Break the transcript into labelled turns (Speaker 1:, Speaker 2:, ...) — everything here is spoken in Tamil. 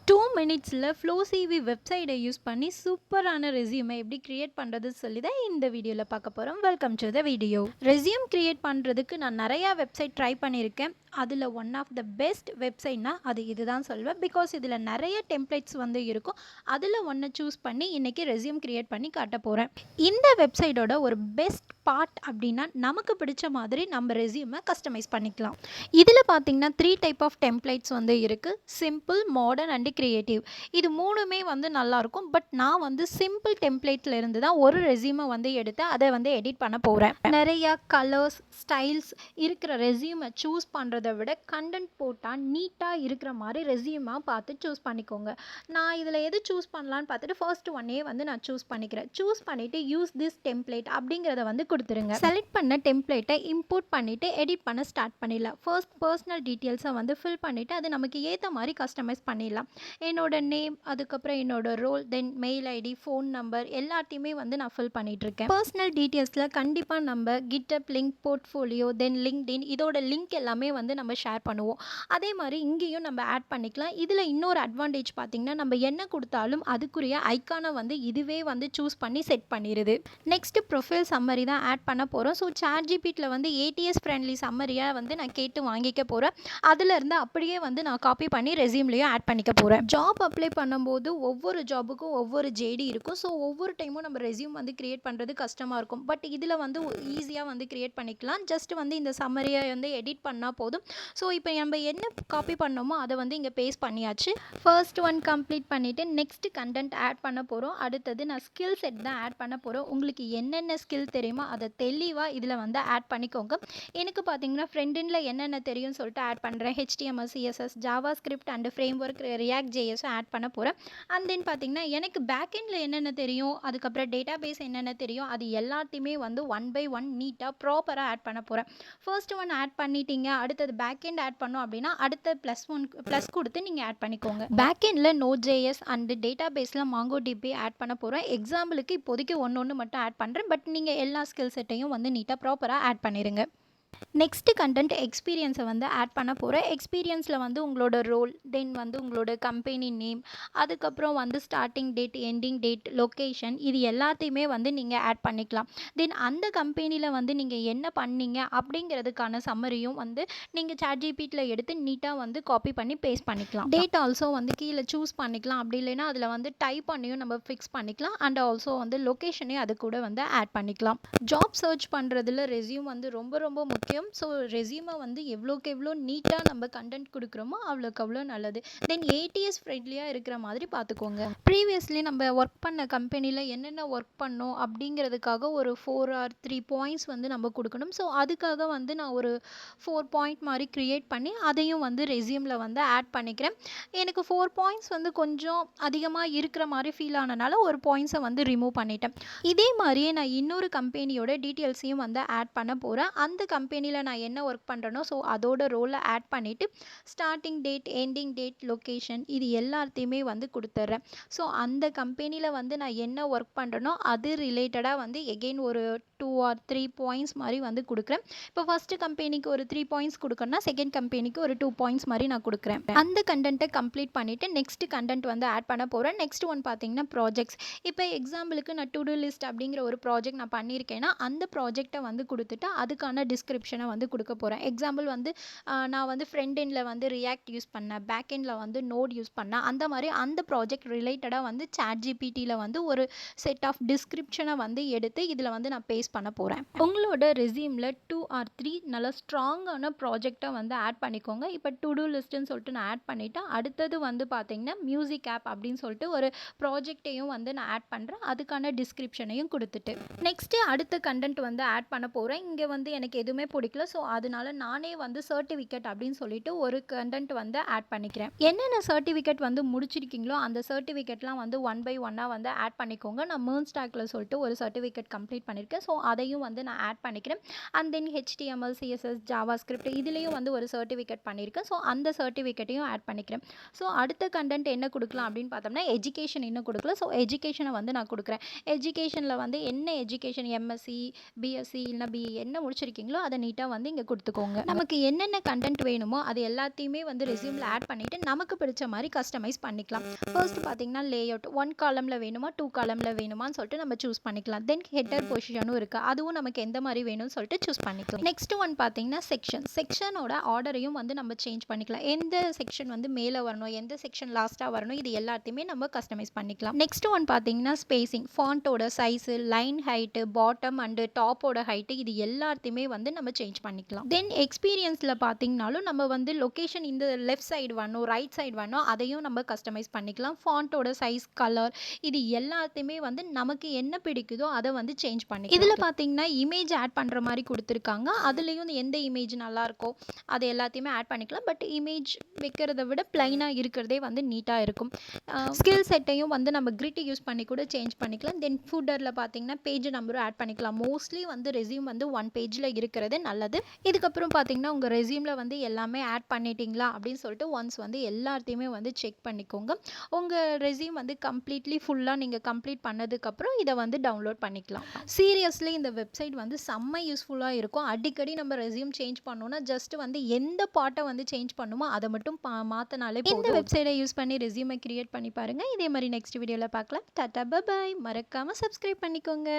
Speaker 1: 2 மினிட்ஸில் ஃப்ளோ சிவி வெப்சைட்டை யூஸ் பண்ணி சூப்பரான ரெஸ்யூமை எப்படி கிரியேட் பண்ணுறது சொல்லி தான் இந்த வீடியோவில் பார்க்க போகிறோம். Welcome to the video. Resume create பண்ணுறதுக்கு நான் நிறையா வெப்சைட் ட்ரை பண்ணியிருக்கேன். அதில் ஒன் ஆஃப் த பெஸ்ட் வெப்சைட்னா அது இதுதான் சொல்வேன். பிகாஸ் இதில் நிறைய டெம்ப்ளேட்ஸ் வந்து இருக்கும். அதில் ஒன்றை சூஸ் பண்ணி இன்றைக்கி ரெஸ்யூம் கிரியேட் பண்ணி காட்ட போகிறேன். இந்த வெப்சைட்டோட ஒரு பெஸ்ட் பார்ட் அப்படின்னா நமக்கு பிடிச்ச மாதிரி நம்ம ரெஸ்யூமை கஸ்டமைஸ் பண்ணிக்கலாம். இதில் பார்த்தீங்கன்னா 3 டைப் ஆஃப் டெம்ப்ளேட்ஸ் வந்து இருக்குது. Simple, modern and creative. இது மூணுமே வந்து நல்லாயிருக்கும். பட் நான் வந்து சிம்பிள் டெம்ப்ளேட்டில் இருந்து தான் ஒரு ரெஸ்யூமை வந்து எடுத்து அதை வந்து எடிட் பண்ண போகிறேன். நிறையா கலர்ஸ், ஸ்டைல்ஸ் இருக்கிற ரெஸ்யூமை சூஸ் பண்ணுறதை விட கண்டென்ட் போட்டால் நீட்டாக இருக்கிற மாதிரி ரெஸ்யூமாக பார்த்து சூஸ் பண்ணிக்கோங்க. நான் இதில் எது சூஸ் பண்ணலான்னு பார்த்துட்டு ஃபர்ஸ்ட் ஒன்னே வந்து நான் சூஸ் பண்ணிக்கிறேன். சூஸ் பண்ணிவிட்டு யூஸ் திஸ் டெம்ப்ளேட் அப்படிங்கிறத வந்து கொடுத்துருங்க. செலக்ட் பண்ண டெம்ப்ளேட்டை இம்போர்ட் பண்ணிவிட்டு எடிட் பண்ண ஸ்டார்ட் பண்ணிடலாம். ஃபர்ஸ்ட் பர்சனல் டீட்டெயில்ஸை வந்து ஃபில் பண்ணிவிட்டு அது நமக்கு ஏற்ற மாதிரி கஸ்டமைஸ் பண்ணிடலாம். என்னோட நேம், அதுக்கப்புறம் என்னோட ரோல், தென் மெயில் ஐடி, ஃபோன் நம்பர் எல்லாத்தையுமே வந்து நான் ஃபில் பண்ணிகிட்ருக்கேன். பர்சனல் டீட்டெயில்ஸில் கண்டிப்பாக நம்ம கிட்டப் லிங்க், போர்ட்ஃபோலியோ, தென் லிங்க்டின் இதோட லிங்க் எல்லாமே வந்து நம்ம ஷேர் பண்ணுவோம். அதே மாதிரி இங்கேயும் நம்ம ஆட் பண்ணிக்கலாம். இதில் இன்னொரு அட்வான்டேஜ் பார்த்திங்கன்னா நம்ம என்ன கொடுத்தாலும் அதுக்குரிய ஐக்கானை வந்து இதுவே வந்து சூஸ் பண்ணி செட் பண்ணிடுது. நெக்ஸ்ட்டு ப்ரொஃபைல் சம்மரி தான் ஆட் பண்ண போகிறோம். ஸோ சாட்ஜிபிட்டியில் வந்து ஏடிஎஸ் ஃப்ரெண்ட்லி சம்மரியாக வந்து நான் கேட்டு வாங்கிக்க போகிறேன். அதிலேருந்து அப்படியே வந்து நான் காப்பி பண்ணி ரெஸ்யூம்லேயும் ஆட் பண்ணிக்க போகிறேன். ஜாப் அப்ளை பண்ணும்போது ஒவ்வொரு ஜாபுக்கும் ஒவ்வொரு ஜேடி இருக்கும். ஸோ ஒவ்வொரு டைமும் நம்ம ரெஸ்யூம் வந்து கிரியேட் பண்ணுறது கஷ்டமாக இருக்கும். பட் இதில் வந்து ஈஸியாக வந்து கிரியேட் பண்ணிக்கலாம். ஜஸ்ட் வந்து இந்த சம்மரியை வந்து எடிட் பண்ணால் போதும். ஸோ இப்போ நம்ம என்ன காப்பி பண்ணோமோ அதை வந்து இங்கே பேஸ்ட் பண்ணியாச்சு. ஃபர்ஸ்ட் ஒன் கம்ப்ளீட் பண்ணிவிட்டு நெக்ஸ்ட் கண்டென்ட் ஆட் பண்ண போகிறோம். அடுத்தது நான் ஸ்கில் செட் தான் ஆட் பண்ண போகிறோம். உங்களுக்கு என்னென்ன ஸ்கில் தெரியுமோ அதை தெளிவாக இதில் வந்து ஆட் பண்ணிக்கோங்க. எனக்கு பார்த்தீங்கன்னா ஃப்ரண்ட்-எண்டில் என்னென்ன தெரியும்னு சொல்லிட்டு ஆட் பண்ணுறேன். HTML, CSS, JavaScript and framework, React ஜேஎஸும் ஆட் பண்ண போகிறேன். அண்ட் தென் பார்த்தீங்கன்னா எனக்கு பேக்கெண்டில் என்னென்ன தெரியும், அதுக்கப்புறம் டேட்டா பேஸ் என்னென்ன தெரியும், அது எல்லாத்தையுமே வந்து ஒன் பை ஒன் நீட்டாக ப்ராப்பராக ஆட் பண்ண போகிறேன். ஃபர்ஸ்ட் ஒன் ஆட் பண்ணிட்டீங்க, அடுத்தது பேக்கெண்ட் ஆட் பண்ணோம் அப்படின்னா அடுத்த +1 கொடுத்து நீங்கள் ஆட் பண்ணிக்கோங்க. பேக்கெண்டில் Node.js அண்ட் டேட்டா பேஸில் MongoDB ஆட் பண்ண போகிறேன். எக்ஸாம்பிளுக்கு இப்போதைக்கு ஒன்று மட்டும் ஆட் பண்ணுறேன். பட் நீங்கள் எல்லா ஸ்கில் செட்டையும் வந்து நீட்டாக ப்ராப்பராக ஆட் பண்ணிடுங்க. நெக்ஸ்ட்டு கண்டென்ட் எக்ஸ்பீரியன்ஸை வந்து ஆட் பண்ண போகிறேன். எக்ஸ்பீரியன்ஸில் வந்து உங்களோட ரோல், தென் வந்து உங்களோட கம்பெனி நேம், அதுக்கப்புறம் வந்து starting date, ending date, location இது எல்லாத்தையுமே வந்து நீங்கள் ஆட் பண்ணிக்கலாம். தென் அந்த கம்பெனியில் வந்து நீங்கள் என்ன பண்ணீங்க அப்படிங்கிறதுக்கான சம்மரியும் வந்து நீங்கள் சாட்ஜிபிட்டியில் எடுத்து நீட்டாக வந்து காப்பி பண்ணி பேஸ்ட் பண்ணிக்கலாம். டேட் ஆல்சோ வந்து கீழே சூஸ் பண்ணிக்கலாம். அப்படி இல்லைன்னா அதில் வந்து டைப் பண்ணியும் நம்ம ஃபிக்ஸ் பண்ணிக்கலாம். அண்ட் ஆல்சோ வந்து லொக்கேஷனையும் அது கூட வந்து ஆட் பண்ணிக்கலாம். ஜாப் சர்ச் பண்ணுறதுல ரெஸ்யூம் வந்து ரொம்ப ரொம்ப முக்கியம். ஸோ ரெஸ்யூமை வந்து எவ்வளோக்கு எவ்வளோ நீட்டாக நம்ம கண்டென்ட் கொடுக்குறோமோ அவ்வளோக்கு அவ்வளோ நல்லது. தென் ஏடிஎஸ் ஃப்ரெண்ட்லியாக இருக்கிற மாதிரி பார்த்துக்கோங்க. ப்ரீவியஸ்லி நம்ம ஒர்க் பண்ண கம்பெனியில் என்னென்ன ஒர்க் பண்ணோம் அப்படிங்கிறதுக்காக ஒரு 4 or 3 பாயிண்ட்ஸ் வந்து நம்ம கொடுக்கணும். ஸோ அதுக்காக வந்து நான் ஒரு 4 பாயிண்ட் மாதிரி க்ரியேட் பண்ணி அதையும் வந்து ரெஸ்யூமில் வந்து ஆட் பண்ணிக்கிறேன். எனக்கு 4 பாயிண்ட்ஸ் வந்து கொஞ்சம் அதிகமாக இருக்கிற மாதிரி ஃபீல் ஆனனால ஒரு பாயிண்ட்ஸை வந்து ரிமூவ் பண்ணிட்டேன். இதே மாதிரியே நான் இன்னொரு கம்பெனியோட டீட்டெயில்ஸையும் வந்து ஆட் பண்ண போகிறேன். அந்த கம்பெனியில் நான் என்ன ஒர்க் பண்ணுறேனோ ஸோ அதோட ரோலை ஆட் பண்ணிவிட்டு starting date, ending date, location இது எல்லாத்தையுமே வந்து கொடுத்துட்றேன். ஸோ அந்த கம்பெனியில் வந்து நான் என்ன ஒர்க் பண்ணுறேனோ அது ரிலேட்டடாக வந்து எகெயின் ஒரு 2 or 3 பாயிண்ட்ஸ் மாதிரி வந்து கொடுக்குறேன். இப்போ ஃபஸ்ட்டு கம்பெனிக்கு ஒரு 3 பாயிண்ட்ஸ் கொடுக்கணும்னா செகண்ட் கம்பெனிக்கு ஒரு 2 பாயிண்ட்ஸ் மாதிரி நான் கொடுக்குறேன். அந்த கண்டென்ட்டை கம்ப்ளீட் பண்ணிவிட்டு நெக்ஸ்ட் கண்டென்ட் வந்து ஆட் பண்ண போகிறேன். நெக்ஸ்ட் ஒன் பார்த்தீங்கன்னா ப்ராஜெக்ட்ஸ். இப்போ எக்ஸாம்பிளுக்கு நான் டு டூ லிஸ்ட் அப்படிங்கிற ஒரு ப்ராஜெக்ட் நான் பண்ணியிருக்கேன்னா அந்த ப்ராஜெக்டை வந்து கொடுத்துட்டு அதுக்கான டிஸ்கிரிப்ஷனை வந்து கொடுக்க போகிறேன். எக்ஸாம்பிள் வந்து நான் வந்து ஃப்ரண்ட் எண்டில் வந்து ரியாக்ட் யூஸ் பண்ணேன், பேக் எண்டில் வந்து நோட் யூஸ் பண்ணேன். அந்த மாதிரி அந்த ப்ராஜெக்ட் ரிலேட்டடாக வந்து சாட்ஜிபிட்டியில் வந்து ஒரு செட் ஆஃப் டிஸ்கிரிப்ஷனை வந்து எடுத்து இதில் வந்து நான் பேஸ்ட் பண்ண போகிறேன். உங்களோட ரெஸ்யூமில் 2 or 3 நல்ல ஸ்ட்ராங்கான ப்ராஜெக்டை வந்து ஆட் பண்ணிக்கோங்க. இப்போ டு டூ லிஸ்ட்டுன்னு சொல்லிட்டு நான் ஆட் பண்ணிவிட்டேன். அடுத்தது வந்து பார்த்தீங்கன்னா மியூசிக் ஆப் அப்படின்னு சொல்லிட்டு ஒரு ப்ராஜெக்டையும் வந்து நான் ஆட் பண்ணுறேன். அதுக்கான டிஸ்கிரிப்ஷனையும் கொடுத்துட்டு நெக்ஸ்ட்டு அடுத்த கண்டென்ட் வந்து ஆட் பண்ண போகிறேன். இங்கே வந்து எனக்கு எதுவுமே பிடிக்கல. ஸோ அதனால நானே வந்து சர்டிஃபிகேட் அப்படின்னு சொல்லிட்டு ஒரு கண்டென்ட் வந்து ஆட் பண்ணிக்கிறேன். என்னென்ன சர்டிஃபிகேட் வந்து முடிச்சிருக்கீங்களோ அந்த சர்டிஃபிகேட்லாம் வந்து ஒன் பை ஒன்னாக வந்து ஆட் பண்ணிக்கோங்க. நான் MERN ஸ்டாக்கில் சொல்லிட்டு ஒரு சர்டிஃபிகேட் கம்ப்ளீட் பண்ணியிருக்கேன். ஸோ அதையும் வந்து நான் ஆட் பண்ணிக்கிறேன். And then HTML, CSS, Java script இதுலேயும் வந்து ஒரு சர்டிஃபிகேட் பண்ணியிருக்கேன். ஸோ அந்த சர்டிஃபிகேட்டையும் ஆட் பண்ணிக்கிறேன். ஸோ அடுத்த கண்டென்ட் என்ன கொடுக்கலாம் அப்படின்னு பார்த்தோம்னா எஜுகேஷன் இன்னும் கொடுக்கல. ஸோ எஜுகேஷனை வந்து நான் கொடுக்குறேன். எஜுகேஷனில் வந்து என்ன எஜுகேஷன் MSc, BSc இல்லைனா BE என்ன முடிச்சிருக்கீங்களோ அதை நீட்டாக வந்து இங்கே கொடுத்துக்கோங்க. நமக்கு என்னென்ன கண்டென்ட் வேணுமோ அது எல்லாத்தையுமே வந்து ரெஸ்யூமில் ஆட் பண்ணிவிட்டு நமக்கு பிடிச்ச மாதிரி கஸ்டமைஸ் பண்ணிக்கலாம். ஃபர்ஸ்ட் பார்த்தீங்கன்னா லேஅவுட் 1 காலமில் வேணுமா 2 காலமில் வேணுமான்னு சொல்லிட்டு நம்ம சூஸ் பண்ணிக்கலாம். தென் ஹெட்டர் பொசிஷனும் இருக்குது, அதுவும் நமக்கு எந்த மாதிரி வேணும்னு சொல்லிட்டு சூஸ் பண்ணிக்கலாம். நெக்ஸ்ட் ஒன் பார்த்தீங்கன்னா செக்ஷனோட ஆர்டரையும் வந்து நம்ம சேஞ்ச் பண்ணிக்கலாம். எந்த செக்ஷன் வந்து மேலே வரணும், எந்த செக்ஷன் லாஸ்ட்டாக வரணும், இது எல்லாத்தையுமே நம்ம கஸ்டமைஸ் பண்ணிக்கலாம். நெக்ஸ்ட் ஒன் பார்த்தீங்கன்னா ஸ்பேசிங், ஃபாண்ட்டோட size, line height, bottom and டாப்போட ஹைட்டு, இது எல்லாத்தையுமே வந்து நம்ம சேஞ்ச் பண்ணிக்கலாம். தென் எக்ஸ்பீரியன்ஸில் பார்த்தீங்கனாலும் நம்ம வந்து லொக்கேஷன் இந்த லெஃப்ட் சைடு வரணும், ரைட் சைடு வரணும், அதையும் நம்ம கஸ்டமைஸ் பண்ணிக்கலாம். ஃபாண்ட்டோட சைஸ், கலர், இது எல்லாத்தையுமே வந்து நமக்கு என்ன பிடிக்குதோ அதை வந்து சேஞ்ச் பண்ணிக்கலாம். இதில் பார்த்தீங்கன்னா இமேஜ் ஆட் பண்ணுற மாதிரி கொடுத்துருக்காங்க. அதுலேயும் எந்த இமேஜ் நல்லாயிருக்கோ அது எல்லாத்தையுமே ஆட் பண்ணிக்கலாம். பட் இமேஜ் வைக்கிறத விட பிளைனாக இருக்கிறதே வந்து நீட்டாக இருக்கும். ஸ்கில் செட்டையும் வந்து நம்ம கிரிட் யூஸ் பண்ணி கூட சேஞ்ச் பண்ணிக்கலாம். தென் ஃபுட்டரில் பார்த்தீங்கன்னா பேஜ் நம்பரும் ஆட் பண்ணிக்கலாம். மோஸ்ட்லி வந்து ரெஸ்யூம் வந்து 1 பேஜில் இருக்கிறது நல்லது. இதுக்கப்புறம் பார்த்தீங்கன்னா உங்கள் ரெஸ்யூமில் வந்து எல்லாமே ஆட் பண்ணிட்டீங்களா அப்படின்னு சொல்லிட்டு ஒன்ஸ் வந்து எல்லாத்தையுமே வந்து செக் பண்ணிக்கோங்க. உங்கள் ரெஸ்யூம் வந்து கம்ப்ளீட்லி ஃபுல்லாக நீங்கள் கம்ப்ளீட் பண்ணதுக்கப்புறம் இதை வந்து டவுன்லோட் பண்ணிக்கலாம். சீரியஸ்லி இந்த வெப்சைட் வந்து செம்ம யூஸ்ஃபுல்லாக இருக்கும். அடிக்கடி நம்ம ரெஸ்யூம் சேஞ்ச் பண்ணோன்னா ஜஸ்ட் வந்து எந்த பார்ட்டை வந்து சேஞ்ச் பண்ணுமோ அதை மட்டும் மாற்றினாலே இந்த வெப்சைட்டை யூஸ் பண்ணி ரெஸ்யூமை கிரியேட் பண்ணி பாருங்கள். இதே மாதிரி நெக்ஸ்ட் வீடியோவில் பார்க்கலாம். Tata bye bye. மறக்காமல் சப்ஸ்கிரைப் பண்ணிக்கோங்க.